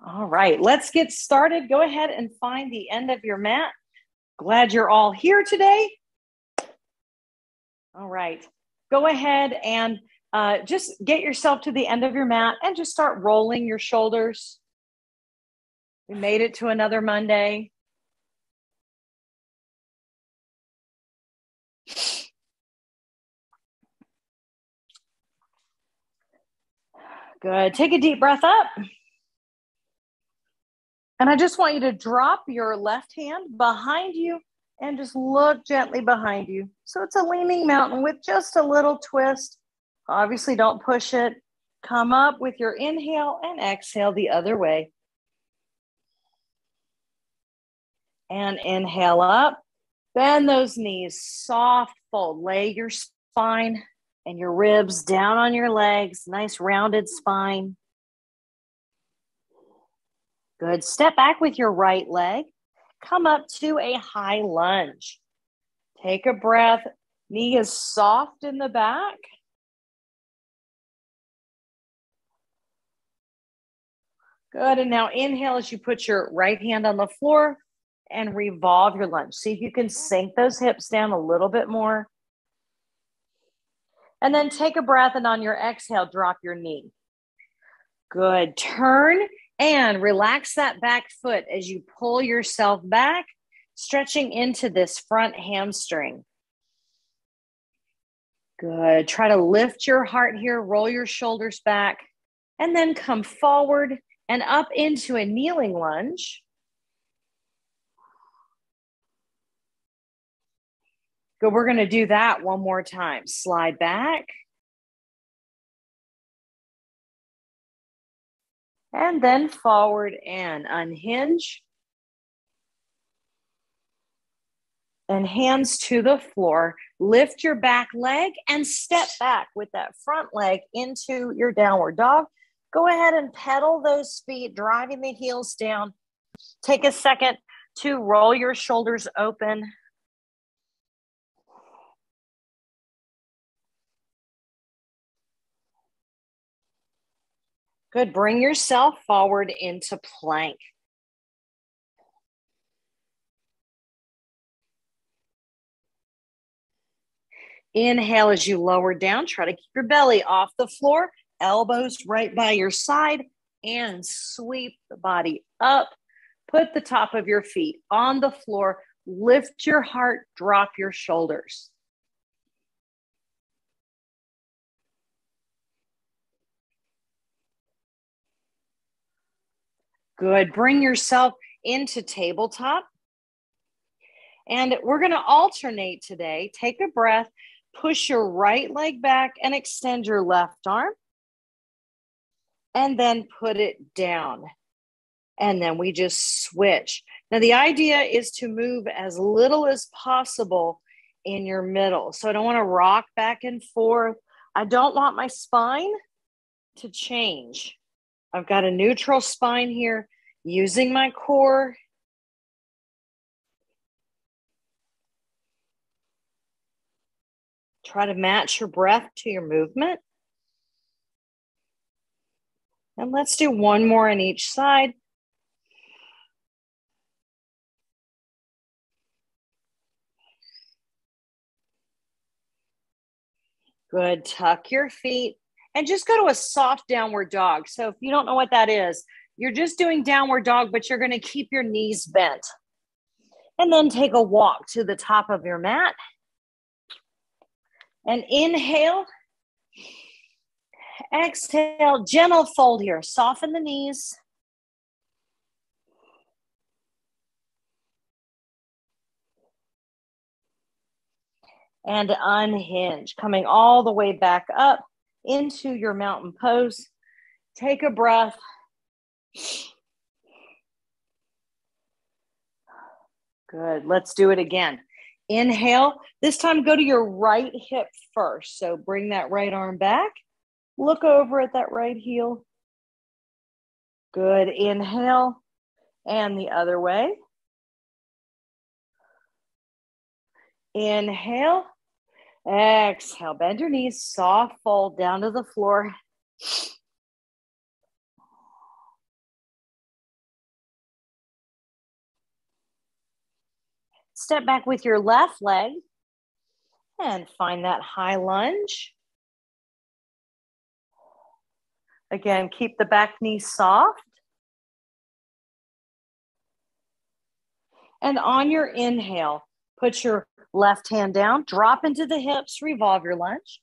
All right, let's get started. Go ahead and find the end of your mat. Glad you're all here today. All right, go ahead and just get yourself to the end of your mat and just start rolling your shoulders. We made it to another Monday. Good. Take a deep breath up. And I just want you to drop your left hand behind you and just look gently behind you. So it's a leaning mountain with just a little twist. Obviously, don't push it. Come up with your inhale and exhale the other way. And inhale up. Bend those knees, soft fold. Lay your spine and your ribs down on your legs. Nice rounded spine. Good. Step back with your right leg. Come up to a high lunge. Take a breath. Knee is soft in the back. Good. And now inhale as you put your right hand on the floor and revolve your lunge. See if you can sink those hips down a little bit more. And then take a breath, and on your exhale, drop your knee. Good. Turn and relax that back foot as you pull yourself back, stretching into this front hamstring. Good. Try to lift your heart here, roll your shoulders back, and then come forward and up into a kneeling lunge. Good. We're going to do that one more time. Slide back. And then forward and unhinge. And hands to the floor. Lift your back leg and step back with that front leg into your downward dog. Go ahead and pedal those feet, driving the heels down. Take a second to roll your shoulders open. Good. Bring yourself forward into plank. Inhale as you lower down. Try to keep your belly off the floor. Elbows right by your side and sweep the body up. Put the top of your feet on the floor. Lift your heart. Drop your shoulders. Good. Bring yourself into tabletop. And we're going to alternate today. Take a breath. Push your right leg back and extend your left arm. And then put it down. And then we just switch. Now, the idea is to move as little as possible in your middle. So I don't want to rock back and forth. I don't want my spine to change. I've got a neutral spine here, using my core. Try to match your breath to your movement. And let's do one more on each side. Good. Tuck your feet and just go to a soft downward dog. So if you don't know what that is, you're just doing downward dog, but you're going to keep your knees bent. And then take a walk to the top of your mat. And inhale. Exhale, gentle fold here. Soften the knees. And unhinge, coming all the way back up into your mountain pose. Take a breath. Good. Let's do it again. Inhale. This time, go to your right hip first. So bring that right arm back. Look over at that right heel. Good. Inhale. And the other way. Inhale. Exhale. Bend your knees. Soft fold down to the floor. Step back with your left leg and find that high lunge. Again, keep the back knee soft. And on your inhale, put your left hand down, drop into the hips, revolve your lunge.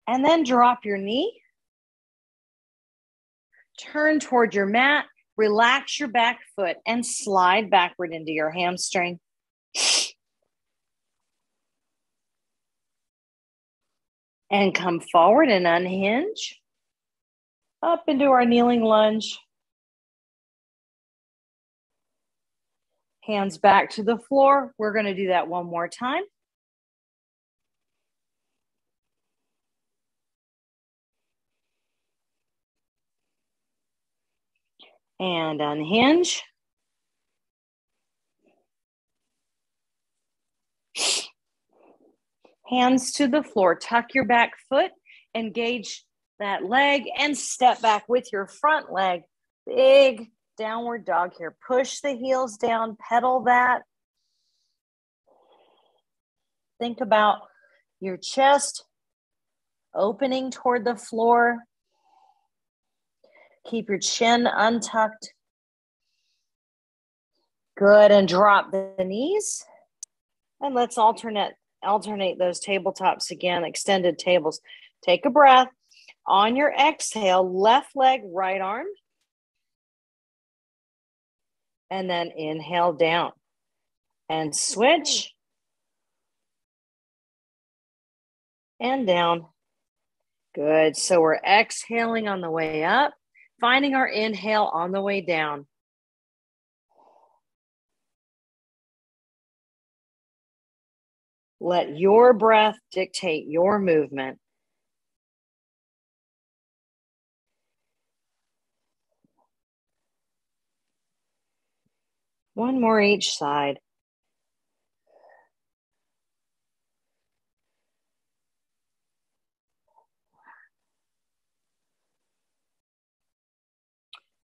And then drop your knee. Turn toward your mat, relax your back foot, and slide backward into your hamstring. And come forward and unhinge. Up into our kneeling lunge. Hands back to the floor. We're going to do that one more time. And unhinge. Hands to the floor. Tuck your back foot, engage that leg, and step back with your front leg. Big downward dog here. Push the heels down, pedal that. Think about your chest opening toward the floor. Keep your chin untucked. Good, and drop the knees. And let's alternate those tabletops again, extended tables. Take a breath. On your exhale, left leg, right arm. And then inhale down. And switch. And down. Good. So we're exhaling on the way up, finding our inhale on the way down. Let your breath dictate your movement. One more each side.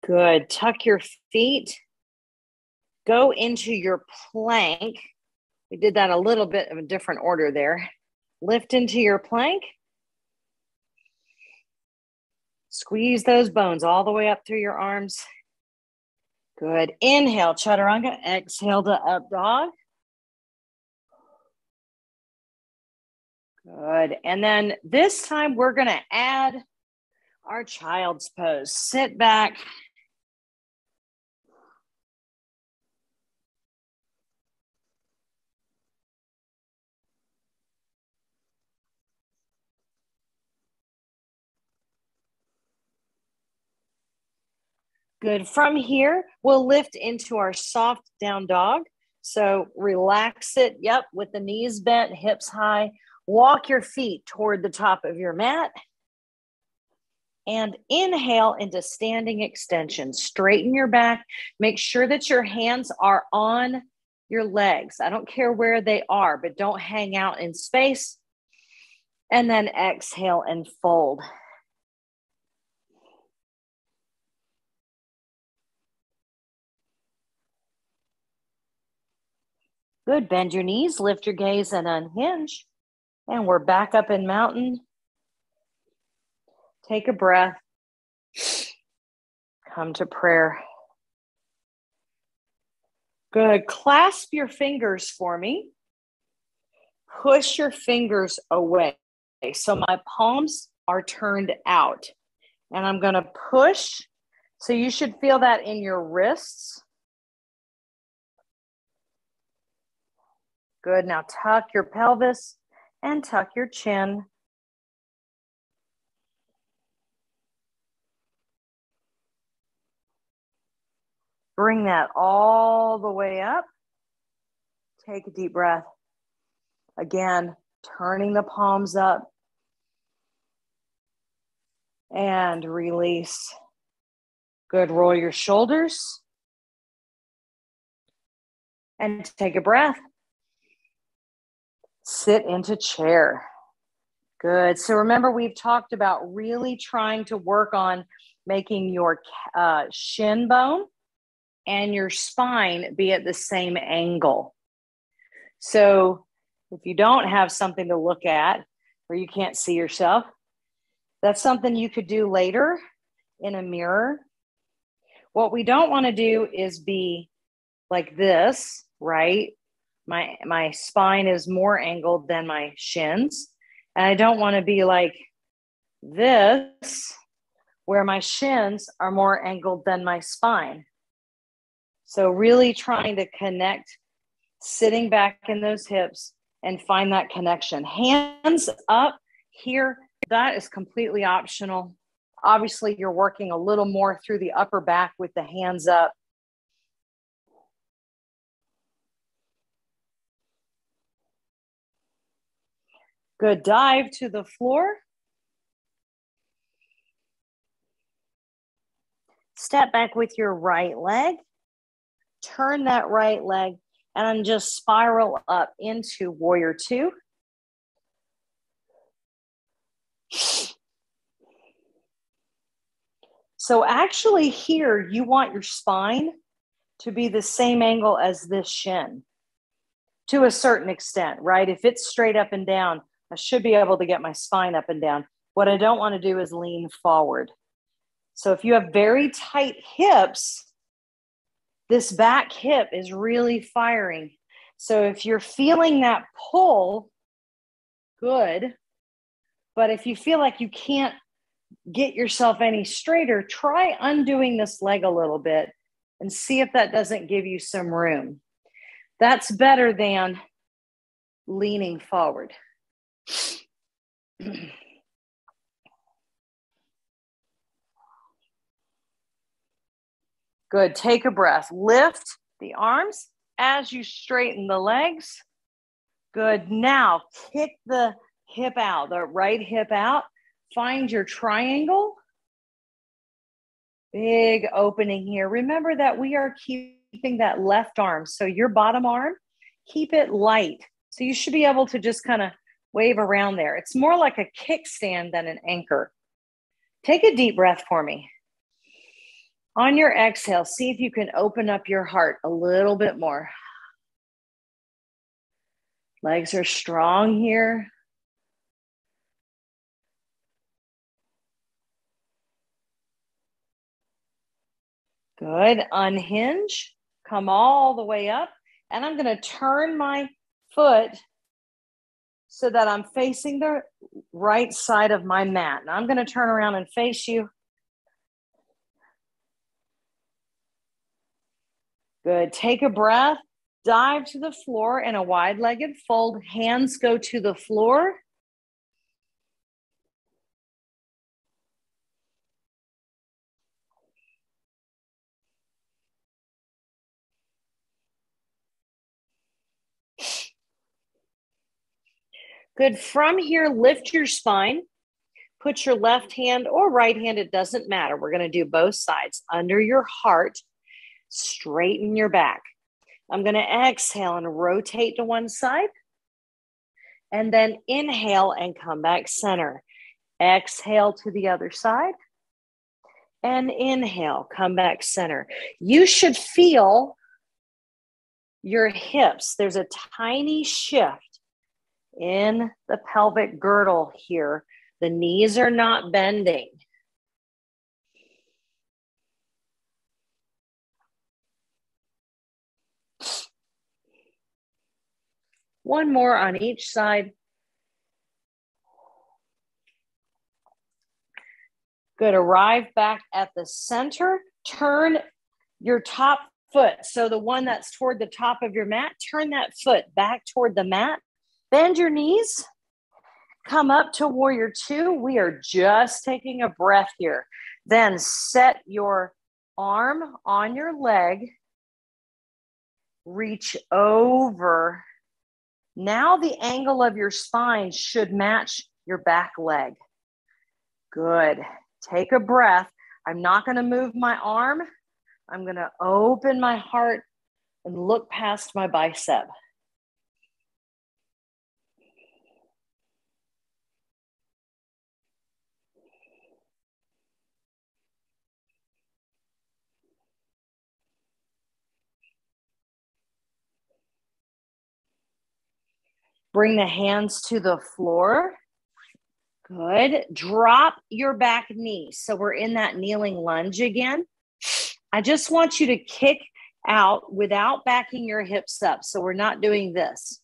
Good. Tuck your feet. Go into your plank. We did that a little bit of a different order there. Lift into your plank. Squeeze those bones all the way up through your arms. Good. Inhale, chaturanga. Exhale to up dog. Good. And then this time we're going to add our child's pose. Sit back. Good. From here, we'll lift into our soft down dog. So relax it. Yep. With the knees bent, hips high. Walk your feet toward the top of your mat. And inhale into standing extension. Straighten your back. Make sure that your hands are on your legs. I don't care where they are, but don't hang out in space. And then exhale and fold. Good. Bend your knees, lift your gaze, and unhinge. And we're back up in mountain. Take a breath. Come to prayer. Good. Clasp your fingers for me. Push your fingers away. So my palms are turned out. And I'm going to push. So you should feel that in your wrists. Good. Now tuck your pelvis and tuck your chin. Bring that all the way up. Take a deep breath. Again, turning the palms up. And release. Good. Roll your shoulders. And take a breath. Sit into chair. Good. So remember, we've talked about really trying to work on making your shin bone and your spine be at the same angle. So if you don't have something to look at or you can't see yourself, that's something you could do later in a mirror. What we don't want to do is be like this, right? My spine is more angled than my shins. And I don't want to be like this, where my shins are more angled than my spine. So really trying to connect, sitting back in those hips and find that connection. Hands up here, that is completely optional. Obviously, you're working a little more through the upper back with the hands up. Good. Dive to the floor. Step back with your right leg. Turn that right leg and then just spiral up into warrior two. So actually here, you want your spine to be the same angle as this shin to a certain extent, right? If it's straight up and down, I should be able to get my spine up and down. What I don't want to do is lean forward. So if you have very tight hips, this back hip is really firing. So if you're feeling that pull, good. But if you feel like you can't get yourself any straighter, try undoing this leg a little bit and see if that doesn't give you some room. That's better than leaning forward. Good. Take a breath. Lift the arms as you straighten the legs. Good. Now kick the hip out, the right hip out. Find your triangle. Big opening here. Remember that we are keeping that left arm. So your bottom arm, keep it light. So you should be able to just kind of wave around there. It's more like a kickstand than an anchor. Take a deep breath for me. On your exhale, see if you can open up your heart a little bit more. Legs are strong here. Good. Unhinge. Come all the way up. And I'm going to turn my foot so that I'm facing the right side of my mat. Now I'm going to turn around and face you. Good. Take a breath. Dive to the floor in a wide-legged fold. Hands go to the floor. Good. From here, lift your spine. Put your left hand or right hand, it doesn't matter. We're going to do both sides. Under your heart, straighten your back. I'm going to exhale and rotate to one side. And then inhale and come back center. Exhale to the other side. And inhale, come back center. You should feel your hips. There's a tiny shift in the pelvic girdle here. The knees are not bending. One more on each side. Good. Arrive back at the center. Turn your top foot. So the one that's toward the top of your mat, turn that foot back toward the mat. Bend your knees. Come up to warrior two. We are just taking a breath here. Then set your arm on your leg. Reach over. Now the angle of your spine should match your back leg. Good. Take a breath. I'm not going to move my arm. I'm going to open my heart and look past my bicep. Bring the hands to the floor. Good. Drop your back knee. So we're in that kneeling lunge again. I just want you to kick out without backing your hips up. So we're not doing this.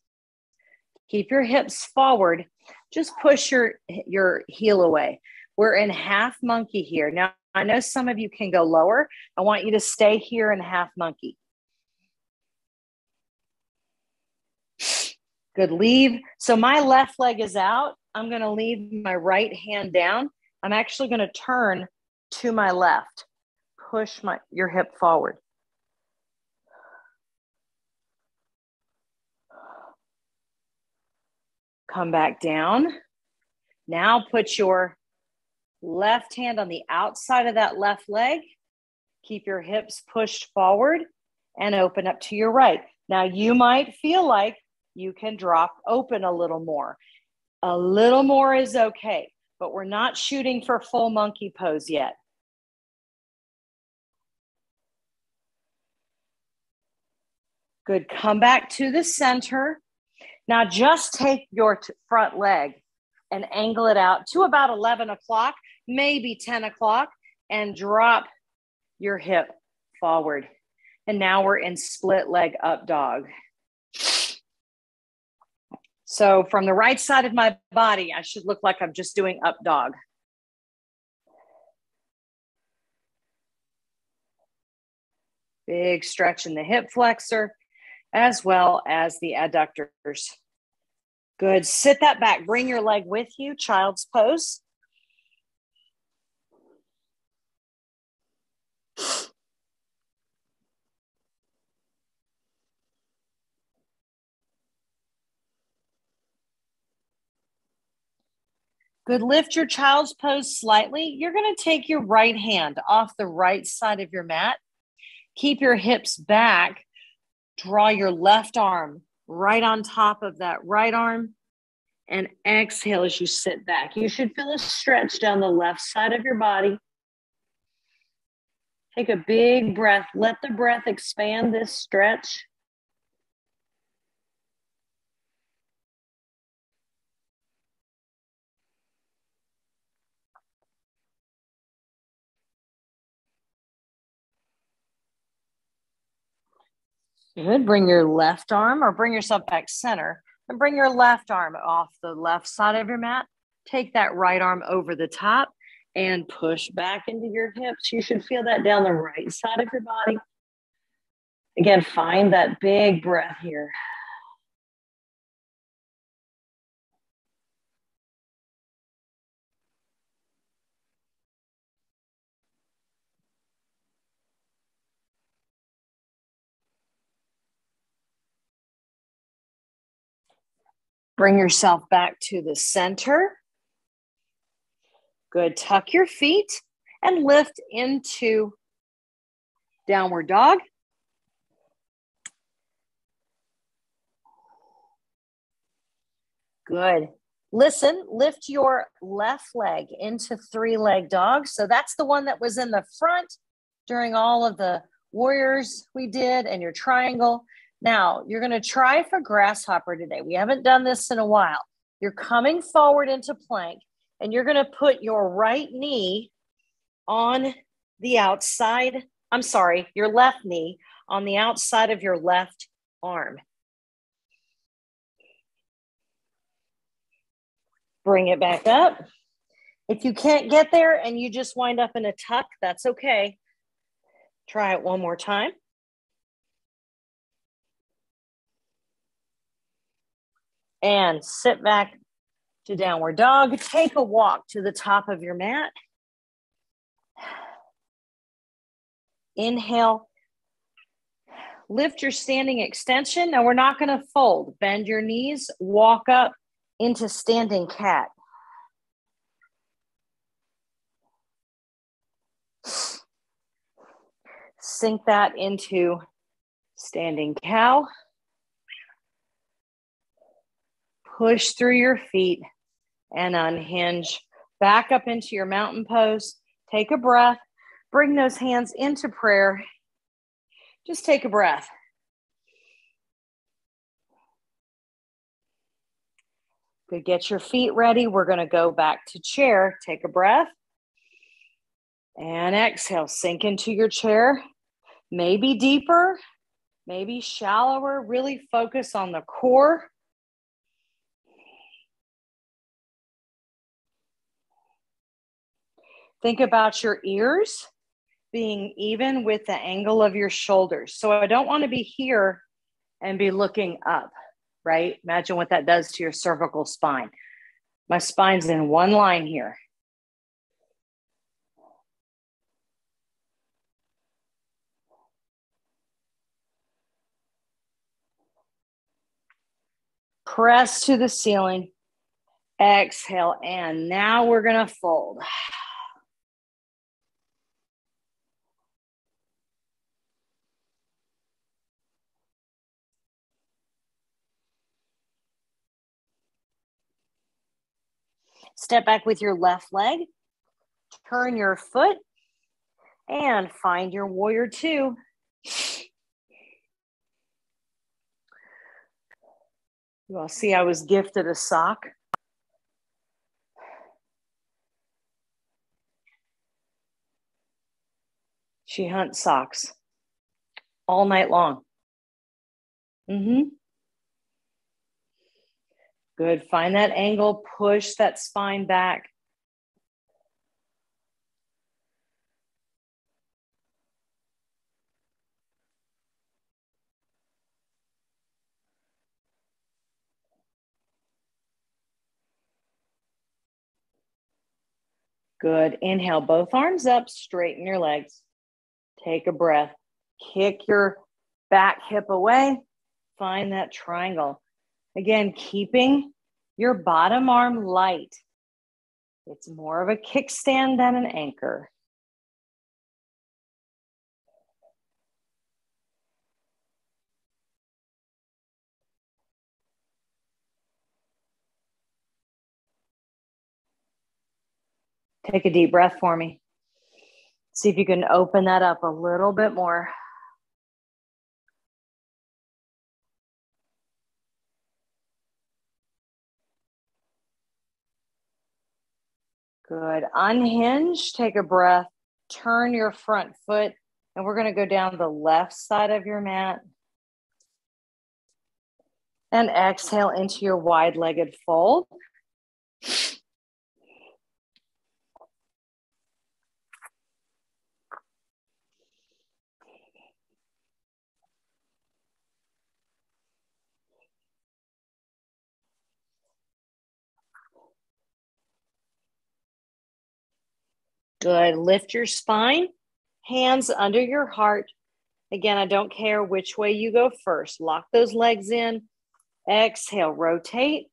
Keep your hips forward. Just push your heel away. We're in half monkey here. Now, I know some of you can go lower. I want you to stay here in half monkey. Good, leave. So my left leg is out. I'm going to leave my right hand down. I'm actually going to turn to my left. Push your hip forward. Come back down. Now put your left hand on the outside of that left leg. Keep your hips pushed forward and open up to your right. Now you might feel like you can drop open a little more. A little more is okay, but we're not shooting for full monkey pose yet. Good, come back to the center. Now just take your front leg and angle it out to about 11 o'clock, maybe 10 o'clock, and drop your hip forward. And now we're in split leg up dog. So from the right side of my body, I should look like I'm just doing up dog. Big stretch in the hip flexor, as well as the adductors. Good, sit that back, bring your leg with you, child's pose. Good, lift your child's pose slightly. You're gonna take your right hand off the right side of your mat. Keep your hips back, draw your left arm right on top of that right arm, and exhale as you sit back. You should feel a stretch down the left side of your body. Take a big breath. Let the breath expand this stretch. Good. Bring your left arm or bring yourself back center and bring your left arm off the left side of your mat. Take that right arm over the top and push back into your hips. You should feel that down the right side of your body. Again, find that big breath here. Bring yourself back to the center. Good. Tuck your feet and lift into downward dog. Good. Listen, lift your left leg into three-leg dog. So that's the one that was in the front during all of the warriors we did and your triangle. Now, you're going to try for grasshopper today. We haven't done this in a while. You're coming forward into plank, and you're going to put your right knee on the outside. I'm sorry, your left knee on the outside of your left arm. Bring it back up. If you can't get there and you just wind up in a tuck, that's okay. Try it one more time. And sit back to downward dog. Take a walk to the top of your mat. Inhale. Lift your standing extension. Now we're not going to fold. Bend your knees. Walk up into standing cat. Sink that into standing cow. Push through your feet and unhinge. Back up into your mountain pose. Take a breath. Bring those hands into prayer. Just take a breath. Good. Get your feet ready. We're going to go back to chair. Take a breath. And exhale. Sink into your chair. Maybe deeper, maybe shallower. Really focus on the core. Think about your ears being even with the angle of your shoulders. So I don't want to be here and be looking up, right? Imagine what that does to your cervical spine. My spine's in one line here. Press to the ceiling. Exhale. And now we're going to fold. Step back with your left leg. Turn your foot and find your warrior two. You all see I was gifted a sock. She hunts socks all night long. Good. Find that angle. Push that spine back. Good. Inhale, both arms up, straighten your legs. Take a breath. Kick your back hip away. Find that triangle. Again, keeping your bottom arm light. It's more of a kickstand than an anchor. Take a deep breath for me. See if you can open that up a little bit more. Good. Unhinge, take a breath, turn your front foot, and we're going to go down the left side of your mat. And exhale into your wide-legged fold. Good. Lift your spine, hands under your heart. Again, I don't care which way you go first. Lock those legs in. Exhale, rotate.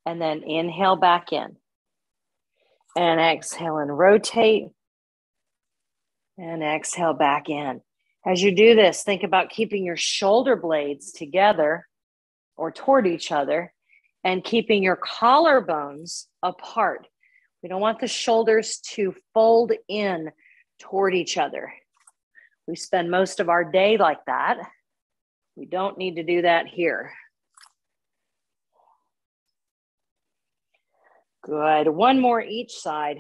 And then inhale back in. And exhale and rotate. And exhale back in. As you do this, think about keeping your shoulder blades together or toward each other and keeping your collarbones apart. We don't want the shoulders to fold in toward each other. We spend most of our day like that. We don't need to do that here. Good. One more each side.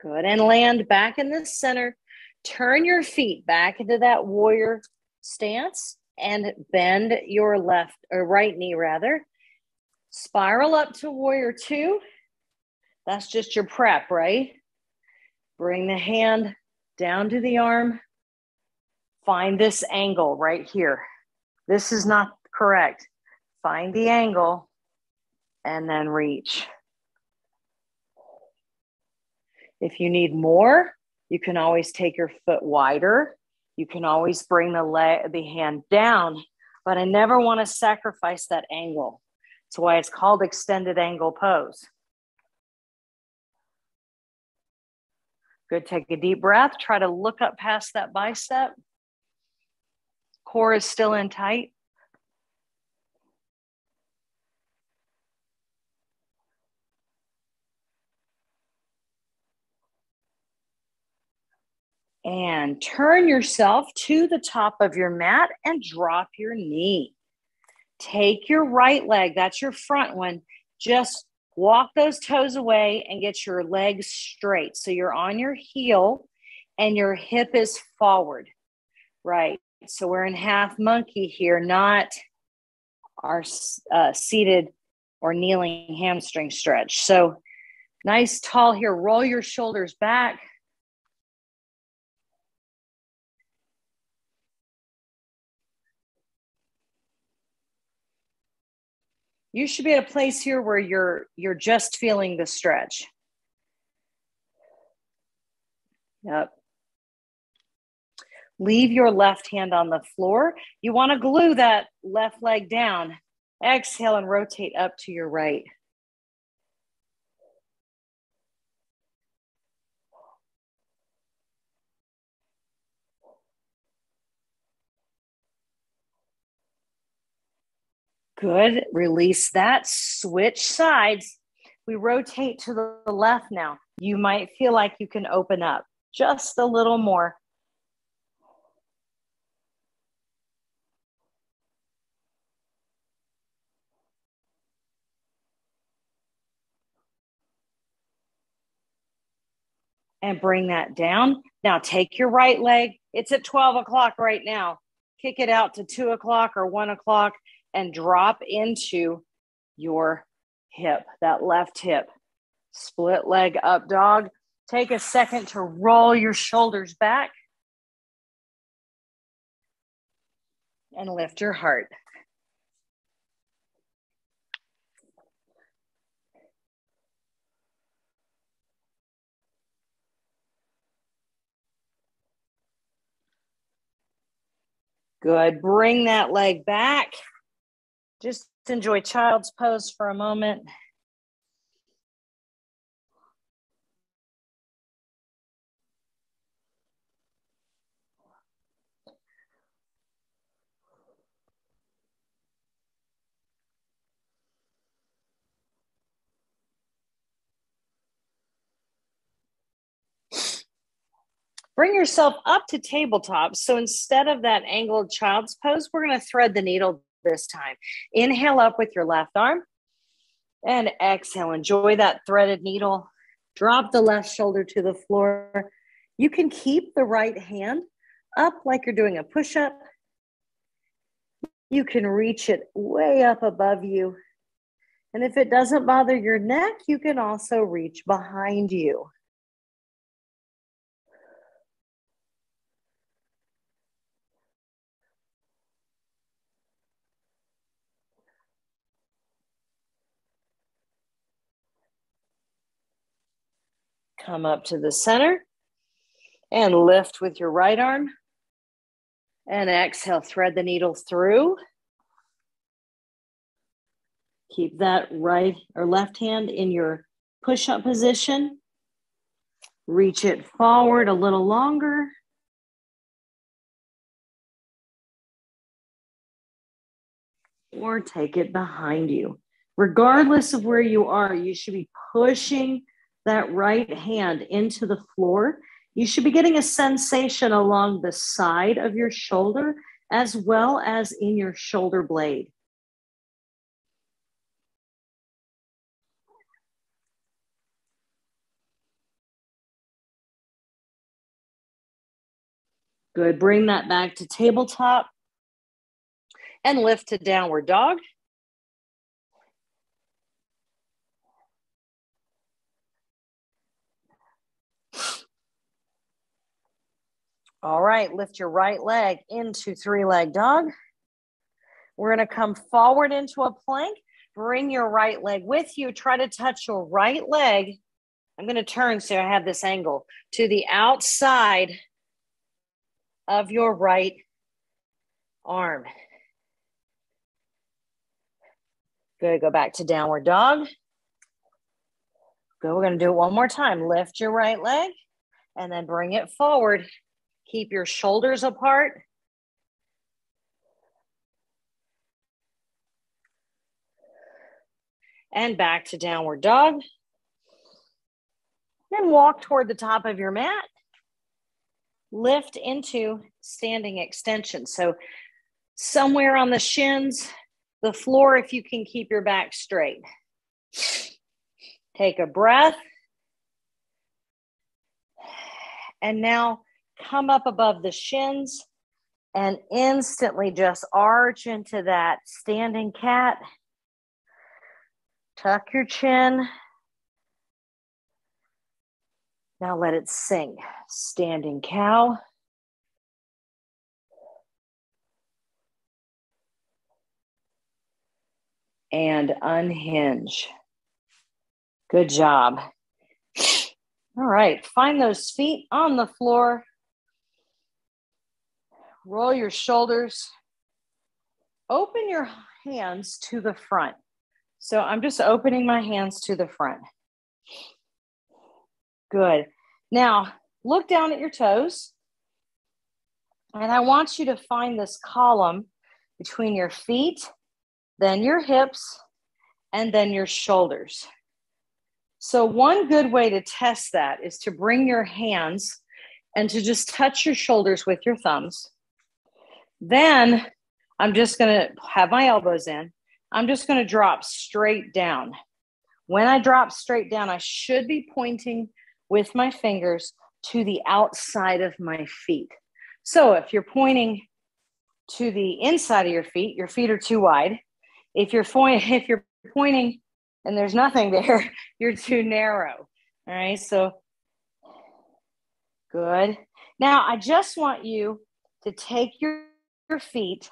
Good. And land back in the center. Turn your feet back into that warrior stance and bend your left or right knee rather. Spiral up to warrior two. That's just your prep, right? Bring the hand down to the arm. Find this angle right here. This is not correct. Find the angle and then reach. If you need more, you can always take your foot wider. You can always bring the hand down, but I never want to sacrifice that angle. That's why it's called extended angle pose. Good, take a deep breath. Try to look up past that bicep. Core is still in tight. And turn yourself to the top of your mat and drop your knee. Take your right leg, that's your front one, just walk those toes away and get your legs straight. So you're on your heel and your hip is forward, right? So we're in half monkey here, not our seated or kneeling hamstring stretch. So nice tall here, roll your shoulders back. You should be at a place here where you're just feeling the stretch. Yep. Leave your left hand on the floor. You want to glue that left leg down. Exhale and rotate up to your right. Good. Release that. Switch sides. We rotate to the left now. You might feel like you can open up just a little more. And bring that down. Now take your right leg. It's at 12 o'clock right now. Kick it out to 2 o'clock or 1 o'clock and drop into your hip, that left hip. Split leg up dog. Take a second to roll your shoulders back and lift your heart. Good. Bring that leg back. Just enjoy child's pose for a moment. Bring yourself up to tabletop. So instead of that angled child's pose, we're going to thread the needle this time. Inhale up with your left arm and exhale. Enjoy that threaded needle. Drop the left shoulder to the floor. You can keep the right hand up like you're doing a push-up. You can reach it way up above you. And if it doesn't bother your neck, you can also reach behind you. Come up to the center and lift with your right arm. And exhale, thread the needle through. Keep that right or left hand in your push-up position. Reach it forward a little longer. Or take it behind you. Regardless of where you are, you should be pushing that right hand into the floor. You should be getting a sensation along the side of your shoulder as well as in your shoulder blade. Good. Bring that back to tabletop and lift to downward dog. All right, lift your right leg into three-leg dog. We're going to come forward into a plank. Bring your right leg with you. Try to touch your right leg. I'm going to turn so I have this angle to the outside of your right arm. Good. Go back to downward dog. Good. We're going to do it one more time. Lift your right leg and then bring it forward. Keep your shoulders apart. And back to downward dog. Then walk toward the top of your mat. lift into standing extension. So somewhere on the shins, the floor, if you can keep your back straight. Take a breath. And now come up above the shins and instantly just arch into that standing cat. Tuck your chin. Now let it sink. Standing cow. And unhinge. Good job. All right, find those feet on the floor. Roll your shoulders. Open your hands to the front. So I'm just opening my hands to the front. Good. Now, look down at your toes. And I want you to find this column between your feet, then your hips, and then your shoulders. So one good way to test that is to bring your hands and to just touch your shoulders with your thumbs. Then I'm just going to have my elbows in. I'm just going to drop straight down. When I drop straight down, I should be pointing with my fingers to the outside of my feet. So if you're pointing to the inside of your feet are too wide. If you're pointing and there's nothing there, you're too narrow. All right, so good. Now I just want you to take your feet,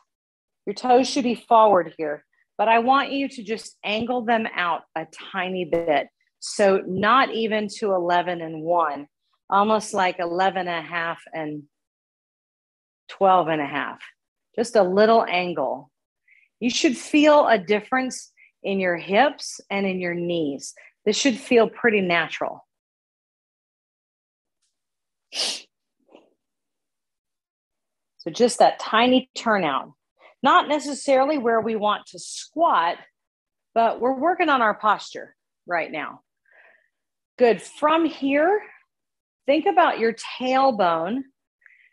your toes should be forward here, but I want you to just angle them out a tiny bit. So not even to 11 and 1, almost like 11 and a half and 12 and a half, just a little angle. You should feel a difference in your hips and in your knees. This should feel pretty natural. So just that tiny turnout, not necessarily where we want to squat, but we're working on our posture right now. Good. From here, think about your tailbone.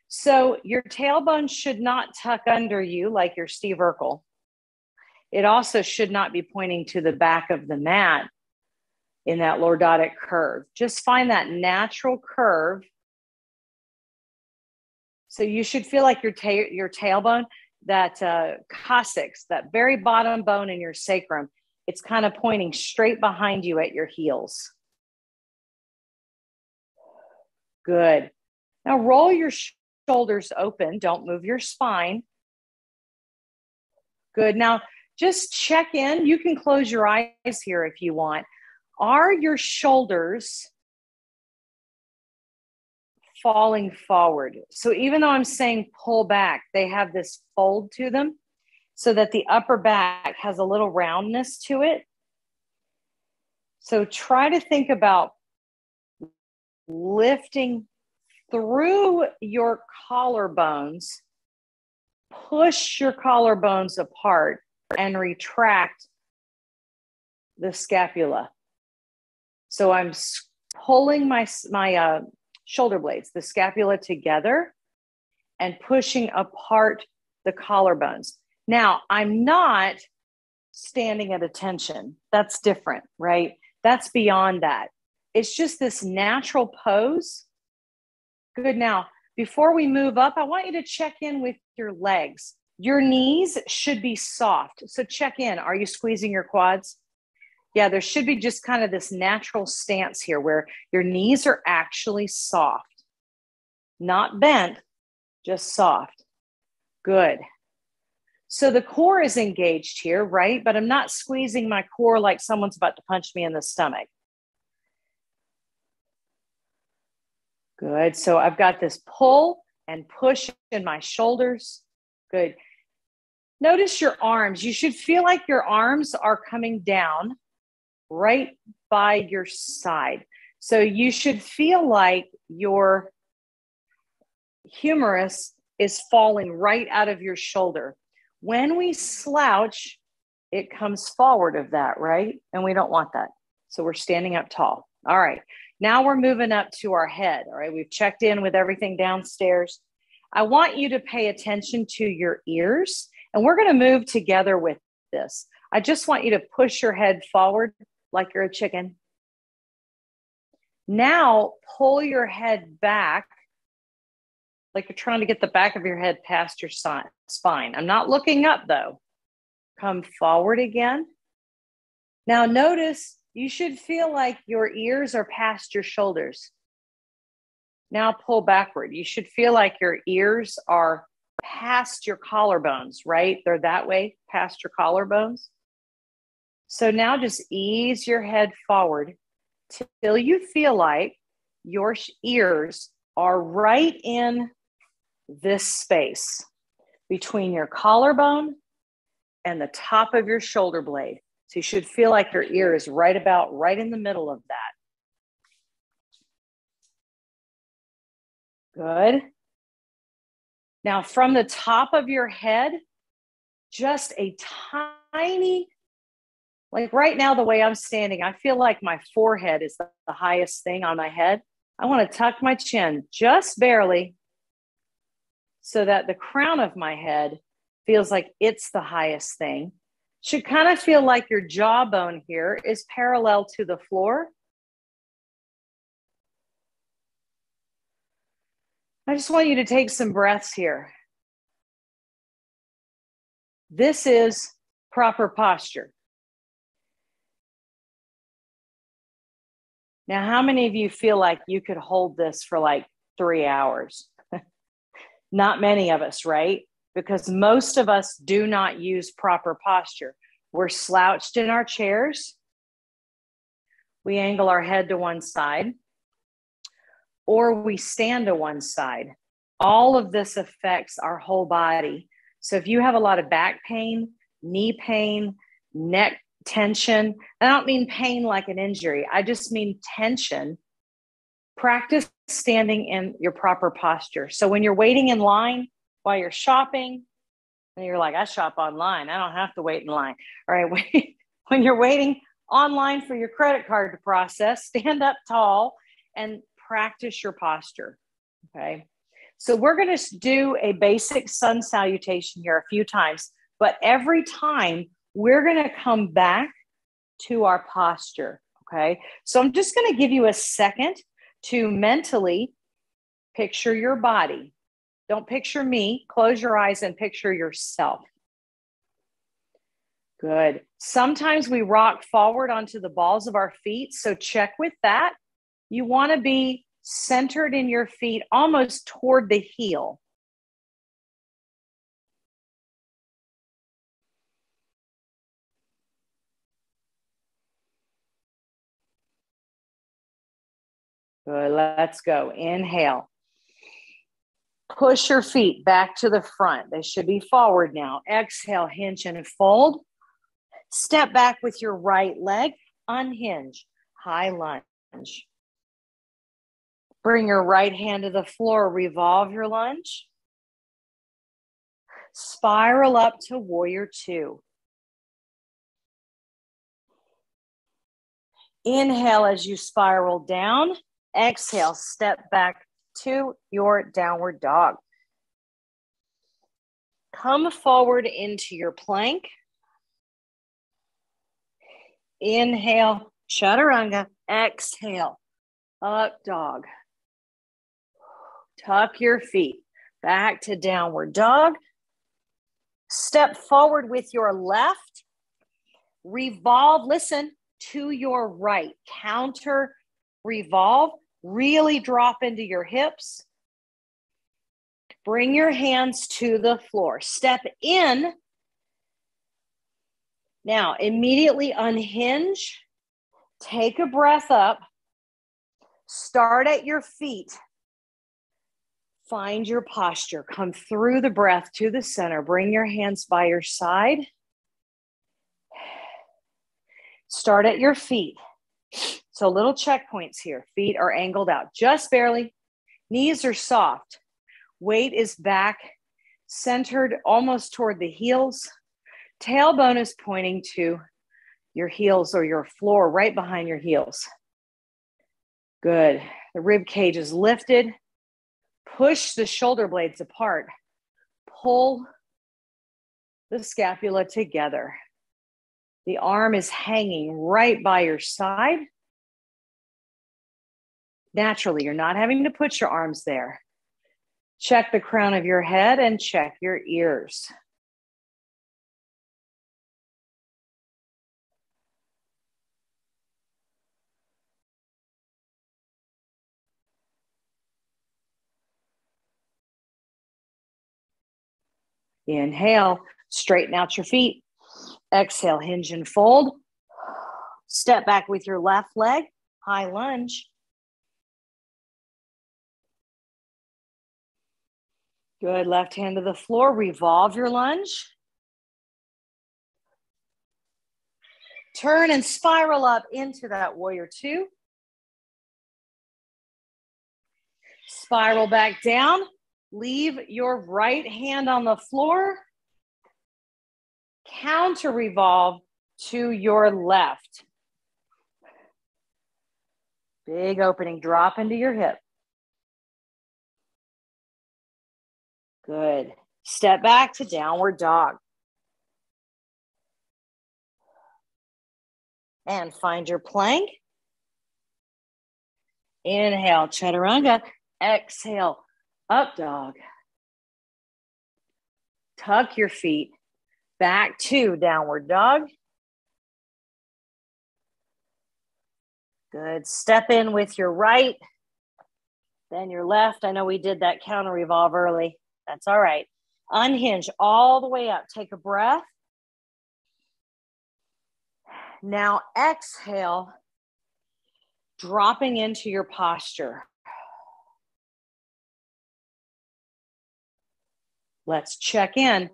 So your tailbone should not tuck under you like your Steve Urkel. It also should not be pointing to the back of the mat in that lordotic curve. Just find that natural curve. So you should feel like your tailbone, that coccyx, that very bottom bone in your sacrum, it's kind of pointing straight behind you at your heels. Good. Now roll your shoulders open. Don't move your spine. Good. Now just check in. You can close your eyes here if you want. Are your shoulders falling forward? So even though I'm saying pull back, they have this fold to them so that the upper back has a little roundness to it. So try to think about lifting through your collarbones, push your collarbones apart and retract the scapula. So I'm pulling my shoulder blades, the scapula together and pushing apart the collarbones. Now, I'm not standing at attention. That's different, right? That's beyond that. It's just this natural pose. Good. Now, before we move up, I want you to check in with your legs. Your knees should be soft. So check in. Are you squeezing your quads? Yeah, there should be just kind of this natural stance here where your knees are actually soft, not bent, just soft. Good. So the core is engaged here, right? But I'm not squeezing my core like someone's about to punch me in the stomach. Good. So I've got this pull and push in my shoulders. Good. Notice your arms. You should feel like your arms are coming down right by your side. So you should feel like your humerus is falling right out of your shoulder. When we slouch, it comes forward of that, right? And we don't want that. So we're standing up tall. All right. Now we're moving up to our head. All right, we've checked in with everything downstairs. I want you to pay attention to your ears, and we're going to move together with this. I just want you to push your head forward like you're a chicken. Now pull your head back like you're trying to get the back of your head past your spine. I'm not looking up though. Come forward again. Now notice you should feel like your ears are past your shoulders. Now pull backward. You should feel like your ears are past your collarbones, right? They're that way, past your collarbones. So now just ease your head forward till you feel like your ears are right in this space between your collarbone and the top of your shoulder blade. So you should feel like your ear is right in the middle of that. Good. Now from the top of your head, just a tiny, like right now, the way I'm standing, I feel like my forehead is the highest thing on my head. I want to tuck my chin just barely so that the crown of my head feels like it's the highest thing. Should kind of feel like your jawbone here is parallel to the floor. I just want you to take some breaths here. This is proper posture. Now, how many of you feel like you could hold this for like 3 hours? Not many of us, right? Because most of us do not use proper posture. We're slouched in our chairs. We angle our head to one side, or we stand to one side. All of this affects our whole body. So if you have a lot of back pain, knee pain, neck tension, I don't mean pain like an injury. I just mean tension. Practice standing in your proper posture. So when you're waiting in line while you're shopping, and you're like, I shop online, I don't have to wait in line. All right, when you're waiting online for your credit card to process, stand up tall and practice your posture, okay? So we're gonna do a basic sun salutation here a few times, but every time we're gonna come back to our posture, okay? So I'm just gonna give you a second to mentally picture your body. Don't picture me. Close your eyes and picture yourself. Good. Sometimes we rock forward onto the balls of our feet, so check with that. You want to be centered in your feet, almost toward the heel. Good. Let's go. Inhale. Push your feet back to the front. They should be forward now. Exhale, hinge and fold. Step back with your right leg. Unhinge. High lunge. Bring your right hand to the floor. Revolve your lunge. Spiral up to warrior two. Inhale as you spiral down. Exhale, step back to your downward dog. Come forward into your plank. Inhale, chaturanga. Exhale, up dog. Tuck your feet back to downward dog. Step forward with your left. Revolve, listen, to your right. Counter revolve. Really drop into your hips. Bring your hands to the floor. Step in. Now, immediately unhinge. Take a breath up. Start at your feet. Find your posture. Come through the breath to the center. Bring your hands by your side. Start at your feet. So little checkpoints here. Feet are angled out just barely. Knees are soft. Weight is back, centered almost toward the heels. Tailbone is pointing to your heels or your floor right behind your heels. Good. The rib cage is lifted. Push the shoulder blades apart. Pull the scapula together. The arm is hanging right by your side. Naturally, you're not having to put your arms there. Check the crown of your head and check your ears. Inhale, straighten out your feet. Exhale, hinge and fold. Step back with your left leg, high lunge. Good, left hand to the floor, revolve your lunge. Turn and spiral up into that warrior two. Spiral back down. Leave your right hand on the floor. Counter revolve to your left. Big opening, drop into your hip. Good. Step back to downward dog. And find your plank. Inhale, chaturanga. Exhale, up dog. Tuck your feet back to downward dog. Good. Step in with your right, then your left. I know we did that counter revolve early. That's all right. Unhinge all the way up. Take a breath. Now exhale, dropping into your posture. Let's check in.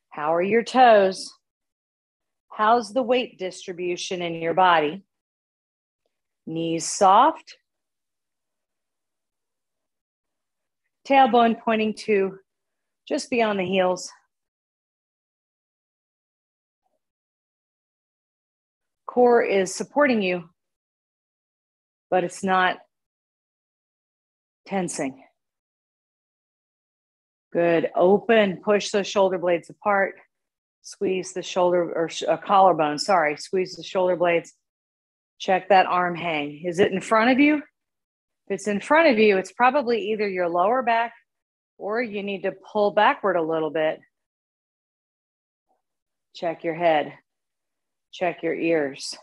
How are your toes? How's the weight distribution in your body? Knees soft. Tailbone pointing to just beyond the heels. Core is supporting you, but it's not tensing. Good. Open, push those shoulder blades apart. Squeeze the shoulder or collarbone. Sorry, squeeze the shoulder blades. Check that arm hang. Is it in front of you? If it's in front of you, it's probably either your lower back or you need to pull backward a little bit. Check your head. Check your ears.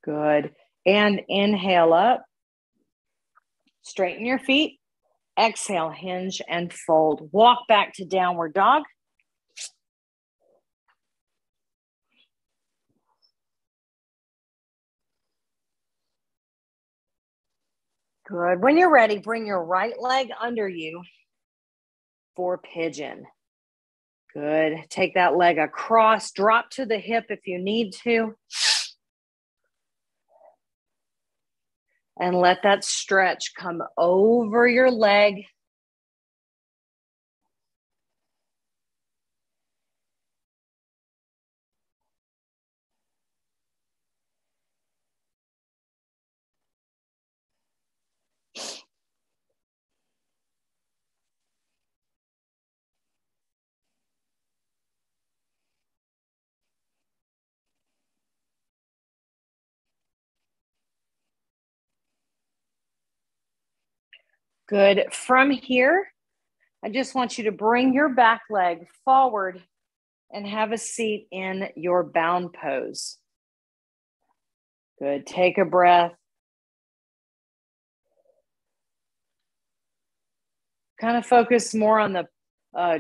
Good. And inhale up. Straighten your feet. Exhale, hinge and fold. Walk back to downward dog. Good. When you're ready, bring your right leg under you for pigeon. Good. Take that leg across. Drop to the hip if you need to. And let that stretch come over your leg. Good. From here, I just want you to bring your back leg forward and have a seat in your bound pose. Good. Take a breath. Kind of focus more on the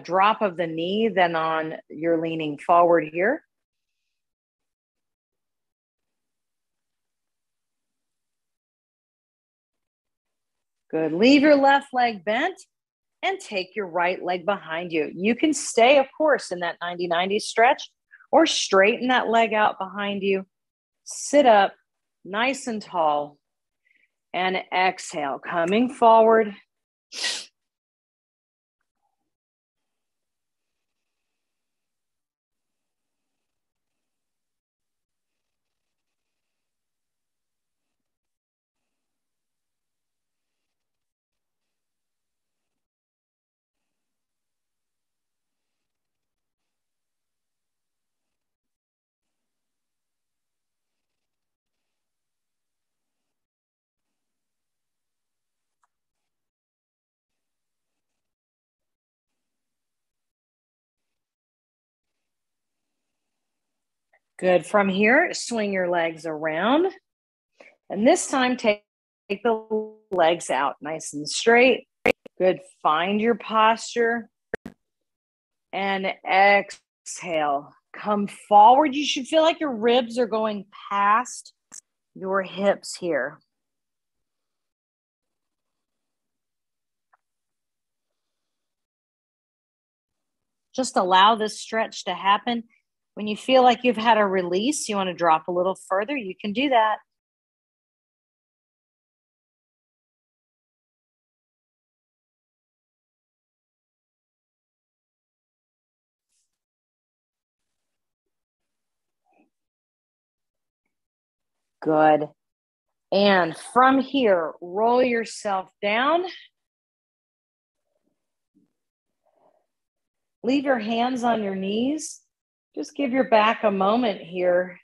drop of the knee than on your leaning forward here. Good. Leave your left leg bent and take your right leg behind you. You can stay, of course, in that 90-90 stretch or straighten that leg out behind you. Sit up nice and tall. And exhale, coming forward. Good. From here, swing your legs around. And this time, take the legs out nice and straight. Good. Find your posture. And exhale. Come forward. You should feel like your ribs are going past your hips here. Just allow this stretch to happen. When you feel like you've had a release, you want to drop a little further, you can do that. Good. And from here, roll yourself down. Leave your hands on your knees. Just give your back a moment here.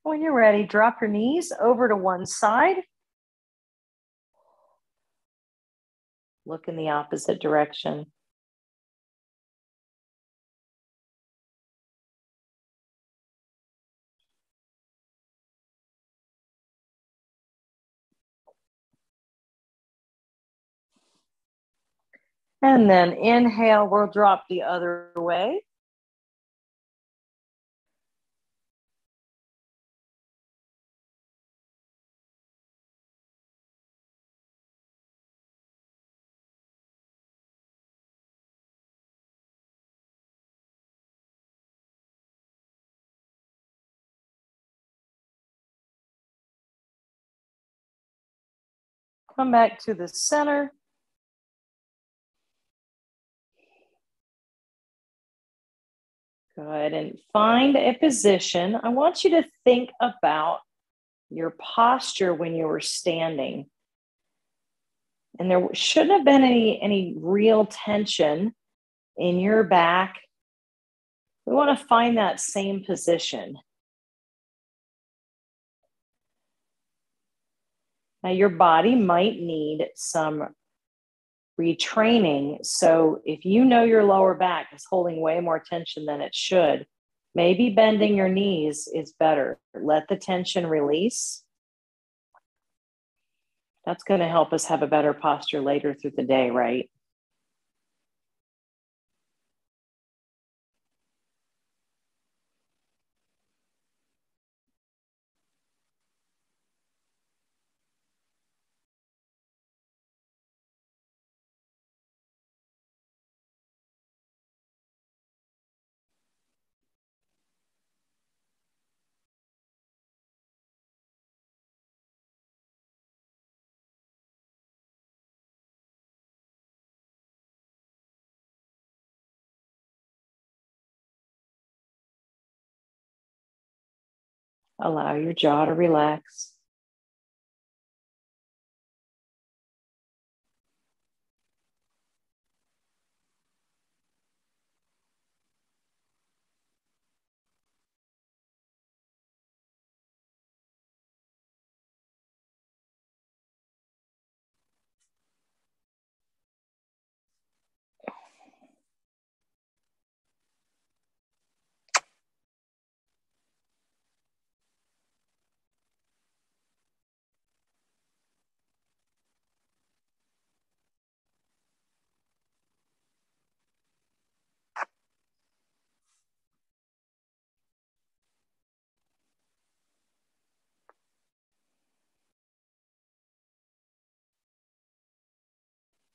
When you're ready, drop your knees over to one side. Look in the opposite direction. And then inhale, we'll drop the other way. Come back to the center. Good. And find a position. I want you to think about your posture when you were standing. And there shouldn't have been any real tension in your back. We want to find that same position. Now, your body might need some retraining. So if you know your lower back is holding way more tension than it should, maybe bending your knees is better. Let the tension release. That's going to help us have a better posture later through the day, right? Allow your jaw to relax.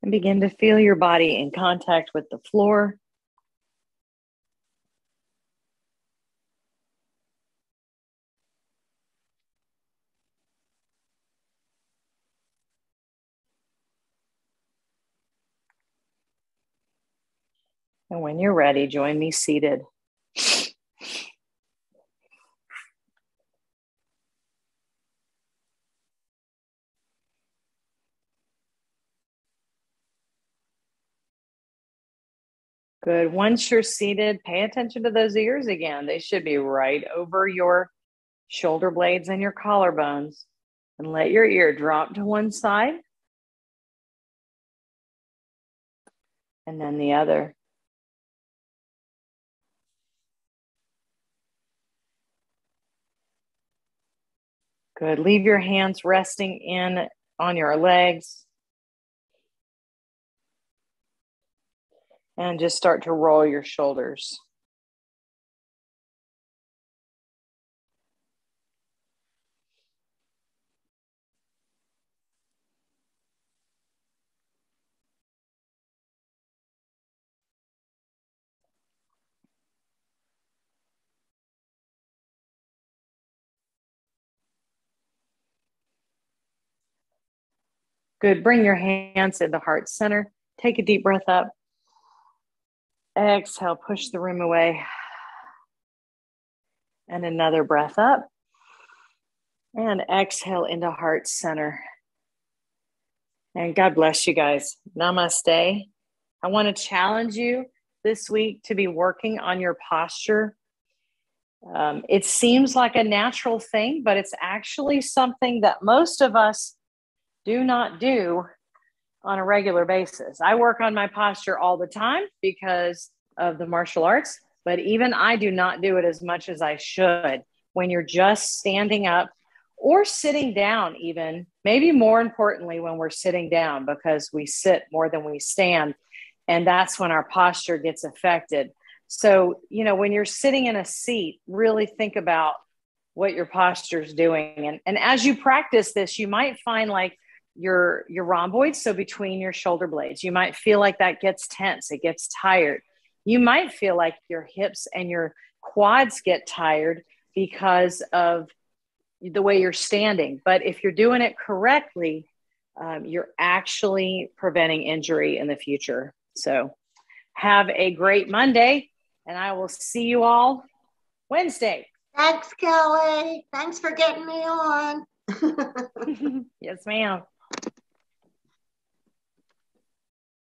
And begin to feel your body in contact with the floor. And when you're ready, join me seated. Good. Once you're seated, pay attention to those ears again. They should be right over your shoulder blades and your collarbones. And let your ear drop to one side. And then the other. Good. Leave your hands resting in on your legs. And just start to roll your shoulders. Good. Bring your hands to the heart center. Take a deep breath up. Exhale, push the room away. And another breath up. And exhale into heart center. And God bless you guys. Namaste. I want to challenge you this week to be working on your posture. It seems like a natural thing, but it's actually something that most of us do not do on a regular basis. I work on my posture all the time because of the martial arts, but even I do not do it as much as I should. When you're just standing up or sitting down, even maybe more importantly, when we're sitting down, because we sit more than we stand. And that's when our posture gets affected. So, when you're sitting in a seat, really think about what your posture is doing. And as you practice this, you might find like your rhomboids, so between your shoulder blades, you might feel like that gets tense, it gets tired. You might feel like your hips and your quads get tired because of the way you're standing. But if you're doing it correctly, you're actually preventing injury in the future. So have a great Monday, and I will see you all Wednesday. Thanks, Kelly. Thanks for getting me on. Yes, ma'am.